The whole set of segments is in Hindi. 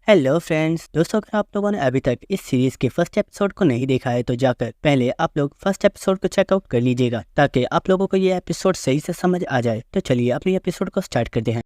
हेलो फ्रेंड्स, दोस्तों अगर आप लोगों ने अभी तक इस सीरीज के फर्स्ट एपिसोड को नहीं देखा है तो जाकर पहले आप लोग फर्स्ट एपिसोड को चेकआउट कर लीजिएगा ताकि आप लोगों को ये एपिसोड सही से समझ आ जाए। तो चलिए अपनी एपिसोड को स्टार्ट करते हैं।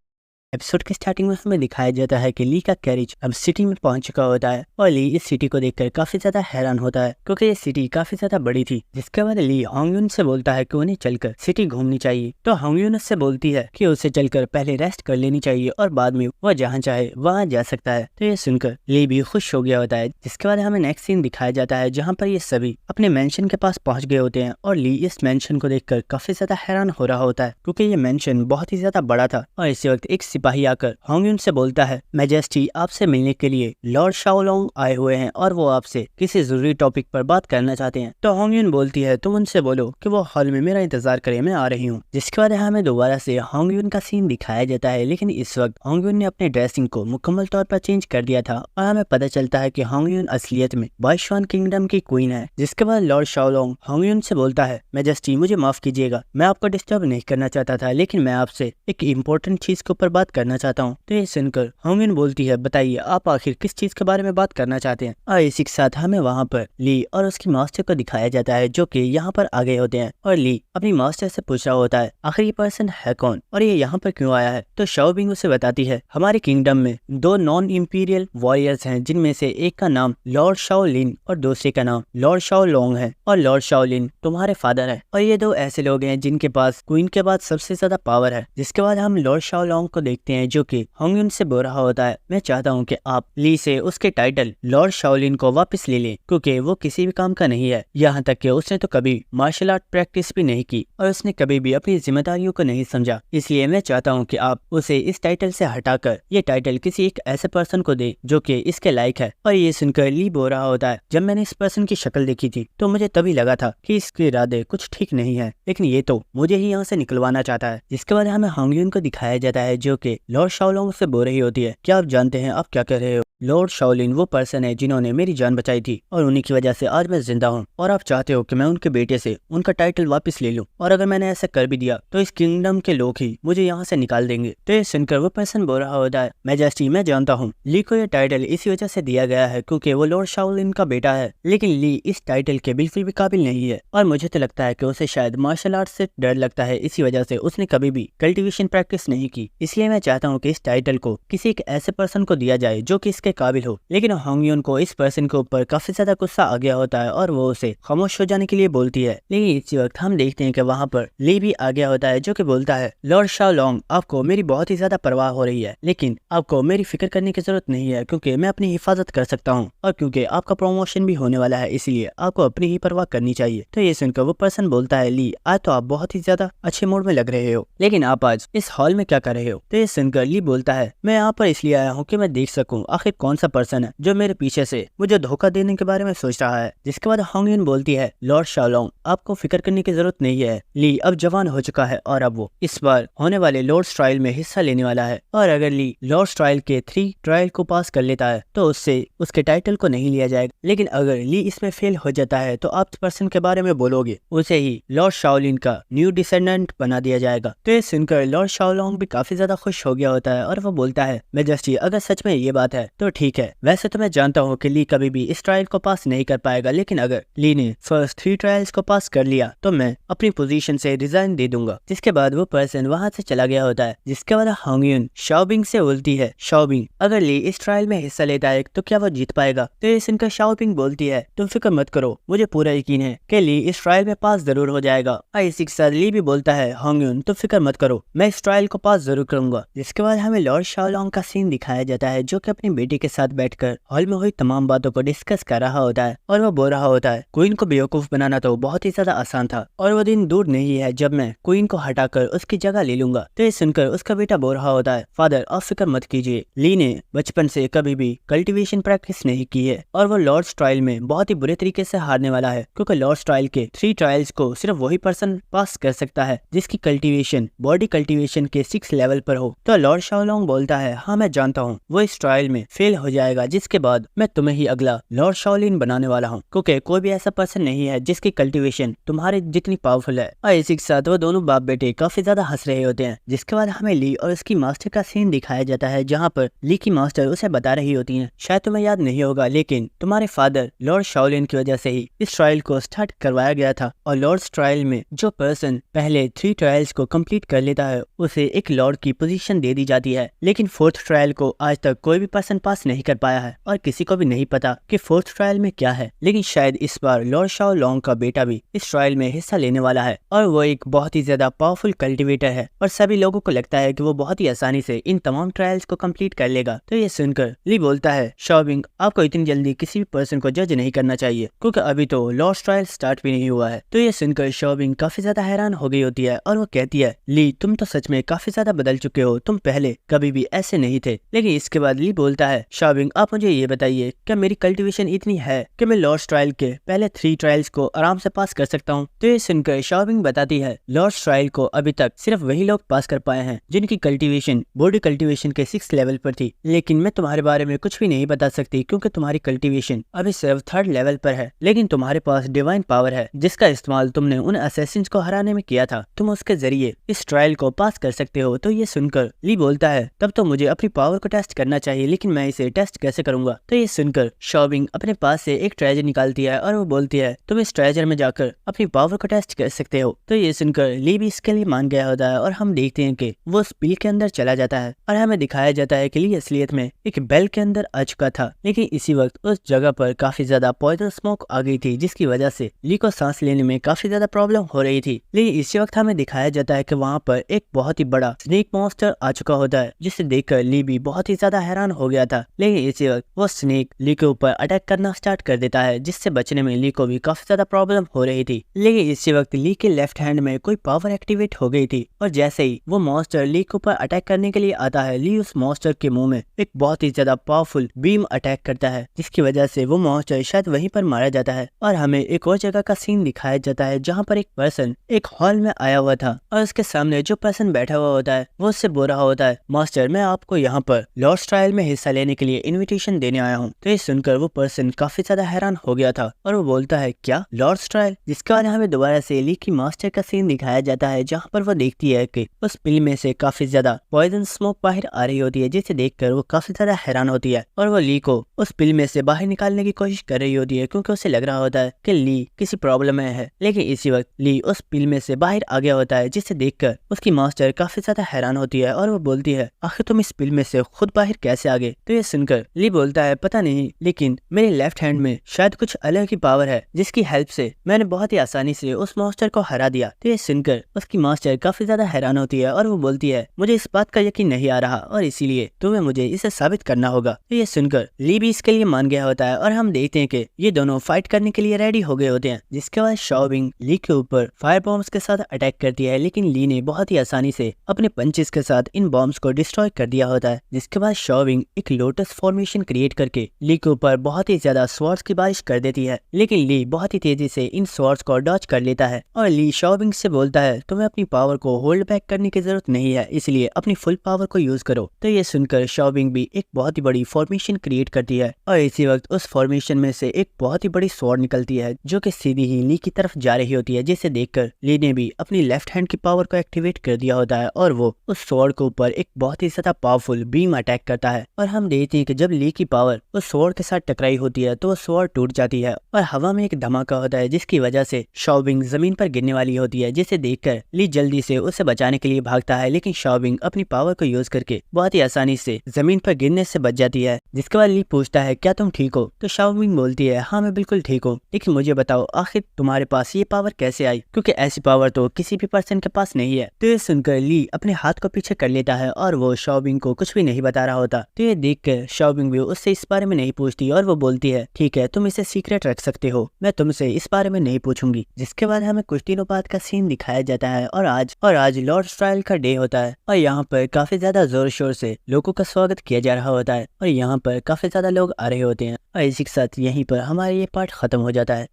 एपिसोड के स्टार्टिंग में हमें दिखाया जाता है कि ली का कैरेज अब सिटी में पहुंच चुका होता है और ली इस सिटी को देखकर काफी ज्यादा हैरान होता है क्योंकि ये सिटी काफी ज्यादा बड़ी थी। जिसके बाद ली होंगयुन से बोलता है कि उन्हें चलकर सिटी घूमनी चाहिए। तो होंगयुन उससे बोलती है कि उसे चलकर पहले रेस्ट कर लेनी चाहिए और बाद में वह जहाँ चाहे वहाँ जा सकता है। तो ये सुनकर ली भी खुश हो गया होता है। जिसके बाद हमें नेक्स्ट सीन दिखाया जाता है जहाँ पर ये सभी अपने मेंशन के पास पहुंच गए होते हैं और ली इस मेंशन को देखकर काफी ज्यादा हैरान हो रहा होता है क्योंकि ये मेंशन बहुत ही ज्यादा बड़ा था। और इसी वक्त एक सिपाही आकर होंगयुन से बोलता है, मैजेस्टी आपसे मिलने के लिए लॉर्ड शाओलोंग आए हुए हैं और वो आपसे किसी जरूरी टॉपिक पर बात करना चाहते हैं। तो होंगयुन बोलती है तुम उनसे बोलो कि वो हॉल में मेरा इंतजार करे, मैं आ रही हूँ। जिसके बाद हमें दोबारा से होंगयुन का सीन दिखाया जाता है, लेकिन इस वक्त होंगयुन ने अपने ड्रेसिंग को मुकम्मल तौर पर चेंज कर दिया था और हमें पता चलता है कि होंगयुन असलियत में बाइशुआन किंगडम की क्वीन है। जिसके बाद लॉर्ड शाओलोंग होंगयुन से बोलता है, मैजेस्टी मुझे माफ कीजिएगा, मैं आपको डिस्टर्ब नहीं करना चाहता था, लेकिन मैं आपसे एक इम्पोर्टेंट चीज के ऊपर बात करना चाहता हूँ। तो ये सुनकर होंगयुन बोलती है, बताइए आप आखिर किस चीज के बारे में बात करना चाहते हैं। और इसी के साथ हमें वहाँ पर ली और उसकी मास्टर को दिखाया जाता है जो कि यहाँ पर आ गए होते हैं और ली अपनी मास्टर से पूछ रहा होता है आखिर ये पर्सन है कौन और ये यहाँ पर क्यों आया है। तो शाओबिंग उसे बताती है, हमारे किंगडम में दो नॉन इम्पीरियल वॉरियर्स हैं जिनमें से एक का नाम लॉर्ड शाओलिन और दूसरे का नाम लॉर्ड शाओलोंग है और लॉर्ड शाओलिन तुम्हारे फादर है और ये दो ऐसे लोग हैं जिनके पास क्वीन के बाद सबसे ज्यादा पावर है। जिसके बाद हम लॉर्ड शाओलोंग को देखते हैं जो कि होंगयुन से बोल रहा होता है, मैं चाहता हूँ कि आप ली से उसके टाइटल लॉर्ड शाओलिन को वापस ले लें क्योंकि वो किसी भी काम का नहीं है। यहाँ तक कि उसने तो कभी मार्शल आर्ट प्रैक्टिस भी नहीं की और उसने कभी भी अपनी जिम्मेदारियों को नहीं समझा। इसलिए मैं चाहता हूँ कि आप उसे इस टाइटल से हटाकर ये टाइटल किसी एक ऐसे पर्सन को दे जो कि इसके लायक है। और ये सुनकर ली बोल रहा होता है, जब मैंने इस पर्सन की शक्ल देखी थी तो मुझे तभी लगा था कि इसके इरादे कुछ ठीक नहीं है, लेकिन ये तो मुझे ही यहाँ से निकलवाना चाहता है। जिसके बाद हमें होंगयुन को दिखाया जाता है जो कि लॉर्ड शाओलोंग से बोल रही होती है, क्या आप जानते हैं आप क्या कह रहे हो? लॉर्ड शाओलिन वो पर्सन है जिन्होंने मेरी जान बचाई थी और उन्हीं की वजह से आज मैं जिंदा हूँ और आप चाहते हो कि मैं उनके बेटे से उनका टाइटल वापस ले लूं और अगर मैंने ऐसा कर भी दिया तो इस किंगडम के लोग ही मुझे यहाँ से निकाल देंगे। तो ये सुनकर वो पर्सन बोल रहा होता है, मैजेस्टी मैं जानता हूँ ली को ये टाइटल इसी वजह से दिया गया है क्योंकि वो लॉर्ड शाओलिन का बेटा है, लेकिन ली इस टाइटल के बिल्कुल भी काबिल नहीं है और मुझे तो लगता है कि उसे शायद मार्शल आर्ट से डर लगता है, इसी वजह से उसने कभी भी कल्टिवेशन प्रैक्टिस नहीं की। इसलिए मैं चाहता हूँ कि इस टाइटल को किसी एक ऐसे पर्सन को दिया जाए जो कि इसके काबिल हो। लेकिन होंगयुन को इस पर्सन के ऊपर काफी ज्यादा गुस्सा आ गया होता है और वो उसे खामोश हो जाने के लिए बोलती है। लेकिन इसी वक्त हम देखते हैं कि वहाँ पर ली भी आ गया होता है जो कि बोलता है, लॉर्ड शाओलोंग आपको मेरी बहुत ही ज्यादा परवाह हो रही है, लेकिन आपको मेरी फिक्र करने की जरूरत नहीं है क्योंकि मैं अपनी हिफाजत कर सकता हूँ और क्योंकि आपका प्रमोशन भी होने वाला है, इसलिए आपको अपनी ही परवाह करनी चाहिए। तो ये सुनकर वो पर्सन बोलता है, ली आज तो आप बहुत ही ज्यादा अच्छे मूड में लग रहे हो, लेकिन आप आज इस हॉल में क्या कर रहे हो? तो ये सुनकर ली बोलता है, मैं यहाँ पर इसलिए आया हूँ कि मैं देख सकूँ आखिर कौन सा पर्सन है जो मेरे पीछे से मुझे धोखा देने के बारे में सोच रहा है। जिसके बाद होंगयुन बोलती है, लॉर्ड शाओलोंग आपको फिक्र करने की जरूरत नहीं है, ली अब जवान हो चुका है और अब वो इस बार होने वाले लॉर्ड्स ट्रायल में हिस्सा लेने वाला है और अगर ली लॉर्ड्स ट्रायल के 3 ट्रायल को पास कर लेता है तो उससे उसके टाइटल को नहीं लिया जाएगा, लेकिन अगर ली इसमें फेल हो जाता है तो आप पर्सन के बारे में बोलोगे उसे ही लॉर्ड शाओलिन का न्यू डिसेंडेंट बना दिया जाएगा। तो ये सुनकर लॉर्ड शाओलोंग भी काफी ज्यादा खुश हो गया होता है और वो बोलता है, मैजेस्टी अगर सच में ये बात है तो ठीक है, वैसे तो मैं जानता हूँ कि ली कभी भी इस ट्रायल को पास नहीं कर पाएगा, लेकिन अगर ली ने फर्स्ट 3 ट्रायल्स को पास कर लिया तो मैं अपनी पोजीशन से रिजाइन दे दूंगा। जिसके बाद वो पर्सन वहां से चला गया होता है। जिसके बाद होंगयुन शाओबिंग से बोलती है, शाओबिंग अगर ली इस ट्रायल में हिस्सा लेता है तो क्या वो जीत पाएगा? तो ये सुनकर शाओबिंग बोलती है, तुम फिक्र मत करो, मुझे पूरा यकीन है कि ली इस ट्रायल में पास जरूर हो जाएगा। इसी के साथ ली भी बोलता है, होंगयुन तुम फिक्र मत करो, मैं इस ट्रायल को पास जरूर करूंगा। जिसके बाद हमें लॉर्ड शाओलोंग का सीन दिखाया जाता है जो कि अपनी बेटी के साथ बैठकर हॉल में हुई तमाम बातों को डिस्कस कर रहा होता है और वो बोल रहा होता है, क्वीन को बेवकूफ बनाना तो बहुत ही ज्यादा आसान था और वो दिन दूर नहीं है जब मैं क्वीन को हटाकर उसकी जगह ले लूंगा। तो ये सुनकर उसका बेटा बोल रहा होता है, फादर आप फिक्र मत कीजिए, ली ने बचपन से कभी भी कल्टीवेशन प्रैक्टिस नहीं की है और वो लॉर्ड्स ट्रायल में बहुत ही बुरे तरीके से हारने वाला है क्योंकि लॉर्ड्स ट्रायल के 3 ट्रायल्स को सिर्फ वही पर्सन पास कर सकता है जिसकी कल्टीवेशन बॉडी कल्टीवेशन के 6 लेवल पर हो। तो लॉर्ड शाओलोंग बोलता है, हाँ मैं जानता हूँ वो इस ट्रायल में फेल हो जाएगा, जिसके बाद मैं तुम्हें ही अगला लॉर्ड शाओलिन बनाने वाला हूँ, क्योंकि कोई भी ऐसा पर्सन नहीं है जिसकी कल्टीवेशन तुम्हारे जितनी पावरफुल है। और इसी के साथ वो दोनों बाप बेटे काफी ज्यादा हंस रहे होते हैं। जिसके बाद हमें ली और उसकी मास्टर का सीन दिखाया जाता है, जहाँ पर ली की मास्टर उसे बता रही होती है, शायद तुम्हें याद नहीं होगा लेकिन तुम्हारे फादर लॉर्ड शाओलिन की वजह से ही इस ट्रायल को स्टार्ट करवाया गया था, और लॉर्ड्स ट्रायल में जो पर्सन पहले 3 ट्रायल्स को कंप्लीट कर लेता है उसे एक लॉर्ड की पोजीशन दे दी जाती है। लेकिन 4th ट्रायल को आज तक कोई भी पर्सन पास नहीं कर पाया है और किसी को भी नहीं पता कि 4th ट्रायल में क्या है। लेकिन शायद इस बार लॉर्ड शाओलोंग का बेटा भी इस ट्रायल में हिस्सा लेने वाला है, और वो एक बहुत ही ज्यादा पावरफुल कल्टिवेटर है और सभी लोगों को लगता है कि वो बहुत ही आसानी से इन तमाम ट्रायल्स को कंप्लीट कर लेगा। तो ये सुनकर ली बोलता है, शाओबिंग आपको इतनी जल्दी किसी भी पर्सन को जज नहीं करना चाहिए, क्योंकि अभी तो लॉर्ड्स ट्रायल स्टार्ट भी नहीं हुआ है। तो ये सुनकर शाओबिंग काफी ज्यादा हैरान हो गई होती है और वो कहती है, ली तुम तो सच में काफी ज्यादा बदल चुके हो, तुम पहले कभी भी ऐसे नहीं थे। लेकिन इसके बाद ली बोलता है, शाओबिंग आप मुझे ये बताइए, क्या मेरी कल्टीवेशन इतनी है कि मैं लॉर्ड्स ट्रायल के पहले 3 ट्रायल्स को आराम से पास कर सकता हूँ? तो ये सुनकर शाओबिंग बताती है, लॉर्ड्स ट्रायल को अभी तक सिर्फ वही लोग पास कर पाए हैं जिनकी कल्टीवेशन बॉडी कल्टीवेशन के 6th लेवल पर थी। लेकिन मैं तुम्हारे बारे में कुछ भी नहीं बता सकती क्योंकि तुम्हारी कल्टीवेशन अभी सिर्फ 3rd लेवल पर है। लेकिन तुम्हारे पास डिवाइन पावर है जिसका इस्तेमाल तुमने उन असैसिन्स को हराने में किया था, तुम उसके जरिए इस ट्रायल को पास कर सकते हो। तो ये सुनकर ली बोलता है, तब तो मुझे अपनी पावर को टेस्ट करना चाहिए, लेकिन मैं इसे टेस्ट कैसे करूंगा? तो ये सुनकर शाओबिंग अपने पास से एक ट्रेजर निकालती है और वो बोलती है, तुम इस ट्रेजर में जाकर अपनी पावर को टेस्ट कर सकते हो। तो ये सुनकर ली भी इसके लिए मान गया होता है और हम देखते हैं कि वो उस बिल के अंदर चला जाता है और हमें दिखाया जाता है कि ली असलियत में एक बेल के अंदर आ चुका था। लेकिन इसी वक्त उस जगह पर काफी ज्यादा पॉइजन स्मोक आ गई थी, जिसकी वजह से ली को सांस लेने में काफी ज्यादा प्रॉब्लम हो रही थी। लेकिन इसी वक्त हमें दिखाया जाता है कि वहाँ पर एक बहुत ही बड़ा स्नेक मॉन्स्टर आ चुका होता है, जिसे देखकर ली भी बहुत ही ज्यादा हैरान हो गया था। लेकिन इसी वक्त वो स्नेक ली के ऊपर अटैक करना स्टार्ट कर देता है, जिससे बचने में ली को भी काफी ज्यादा प्रॉब्लम हो रही थी। लेकिन इसी वक्त ली के लेफ्ट हैंड में कोई पावर एक्टिवेट हो गई थी और जैसे ही वो मॉन्स्टर ली के ऊपर अटैक करने के लिए आता है, ली उस मॉन्स्टर के मुंह में एक बहुत ही ज्यादा पावरफुल बीम अटैक करता है, जिसकी वजह से वो मॉन्स्टर शायद वहीं पर मारा जाता है। और हमें एक और जगह का सीन दिखाया जाता है जहाँ पर एक पर्सन एक हॉल में आया हुआ था और उसके सामने जो पर्सन बैठा हुआ होता है वो उससे बोल रहा होता है, मास्टर मैं आपको यहाँ पर लॉर्ड्स ट्रायल में हिस्सा लेने के लिए इन्विटेशन देने आया हूँ। तो ये सुनकर वो पर्सन काफी ज्यादा हैरान हो गया था और वो बोलता है, क्या लॉर्ड्स ट्रायल? जिसके बाद हमें दोबारा से ली की मास्टर का सीन दिखाया जाता है, जहाँ पर वो देखती है कि उस पिल में से काफी ज्यादा पॉइजन स्मोक बाहर आ रही होती है, जिसे देखकर वो काफी ज्यादा हैरान होती है और वो ली को उस पिल में से बाहर निकालने की कोशिश कर रही होती है, क्योंकि उसे लग रहा होता है कि ली किसी प्रॉब्लम में है। लेकिन इसी वक्त ली उस पिल में से बाहर आ गया होता है, जिसे देखकर उसकी मास्टर काफी ज्यादा हैरान होती है और वो बोलती है, आखिर तुम इस पिल में से खुद बाहर कैसे आ गए? तो ये सुनकर ली बोलता है, पता नहीं, लेकिन मेरे लेफ्ट हैंड में शायद कुछ अलग ही पावर है जिसकी हेल्प से मैंने बहुत ही आसानी से उस मॉन्स्टर को हरा दिया। तो ये सुनकर उसकी मास्टर काफी ज्यादा हैरान होती है और वो बोलती है, मुझे इस बात का यकीन नहीं आ रहा और इसीलिए तुम्हें मुझे इसे साबित करना होगा। तो ये सुनकर ली भी इसके लिए मान गया होता है और हम देखते हैं कि ये दोनों फाइट करने के लिए रेडी हो गए होते हैं। जिसके बाद शाओबिंग ली के ऊपर फायर बॉम्ब्स के साथ अटैक करती है, लेकिन ली ने बहुत ही आसानी से अपने पंचेस के साथ इन बॉम्ब्स को डिस्ट्रॉय कर दिया होता है। जिसके बाद शाओबिंग एक लोटस फॉर्मेशन क्रिएट करके ली के ऊपर बहुत ही ज्यादा स्वॉर्ड्स की बारिश कर देती है, लेकिन ली बहुत ही तेजी से इन स्वॉर्ड्स को डॉच कर लेता है और ली शाओबिंग से बोलता है, तुम्हें अपनी पावर को होल्ड बैक करने की जरूरत नहीं है, इसलिए अपनी फुल पावर को यूज करो। तो ये सुनकर शाओबिंग भी एक बहुत ही बड़ी फॉर्मेशन क्रिएट करती है और इसी वक्त उस फॉर्मेशन में से एक बहुत ही बड़ी स्वॉर्ड निकलती है जो कि सीधी ही ली की तरफ जा रही होती है, जिसे देखकर ली ने भी अपनी लेफ्ट हैंड की पावर को एक्टिवेट कर दिया होता है और वो उस स्वॉर्ड के ऊपर एक बहुत ही ज्यादा पावरफुल बीम अटैक करता है। और हम देखते हैं कि जब ली की पावर उस स्वॉर्ड के साथ टकराई होती है तो वो स्वॉर्ड टूट जाती है और हवा में एक धमाका होता है, जिसकी वजह से शाओबिंग जमीन पर गिरने वाली होती है, जिसे देखकर ली जल्दी से उसे बचाने के लिए भागता है, लेकिन शाओबिंग अपनी पावर को यूज करके बहुत ही आसानी से जमीन पर गिरने से बच जाती है। जिसके बाद ली पूछता है, क्या तुम ठीक हो? तो शाओबिंग बोलती है, हाँ मैं बिल्कुल ठीक हूँ, लेकिन मुझे बताओ आखिर तुम्हारे पास ये पावर कैसे आई, क्योंकि ऐसी पावर तो किसी भी पर्सन के पास नहीं है। तो ये सुनकर ली अपने हाथ को पीछे कर लेता है और वो शाओबिंग को कुछ भी नहीं बता रहा होता। तो ये देखकर शाओबिंग भी उससे इस बारे में नहीं पूछती और वो बोलती है, ठीक है तुम इसे सीक्रेट रख सकते हो, मैं तुमसे इस बारे में नहीं पूछूंगी। जिसके बाद हमें कुछ दिनों बाद का सीन दिखाया जाता है और आज लॉर्ड्स ट्रायल का डे होता है और यहाँ पर काफी ज्यादा जोर शोर से लोगों का स्वागत किया जा रहा होता है और यहाँ पर काफी ज्यादा लोग आ रहे होते हैं और इसी के साथ यहीं पर हमारा ये पार्ट खत्म हो जाता है।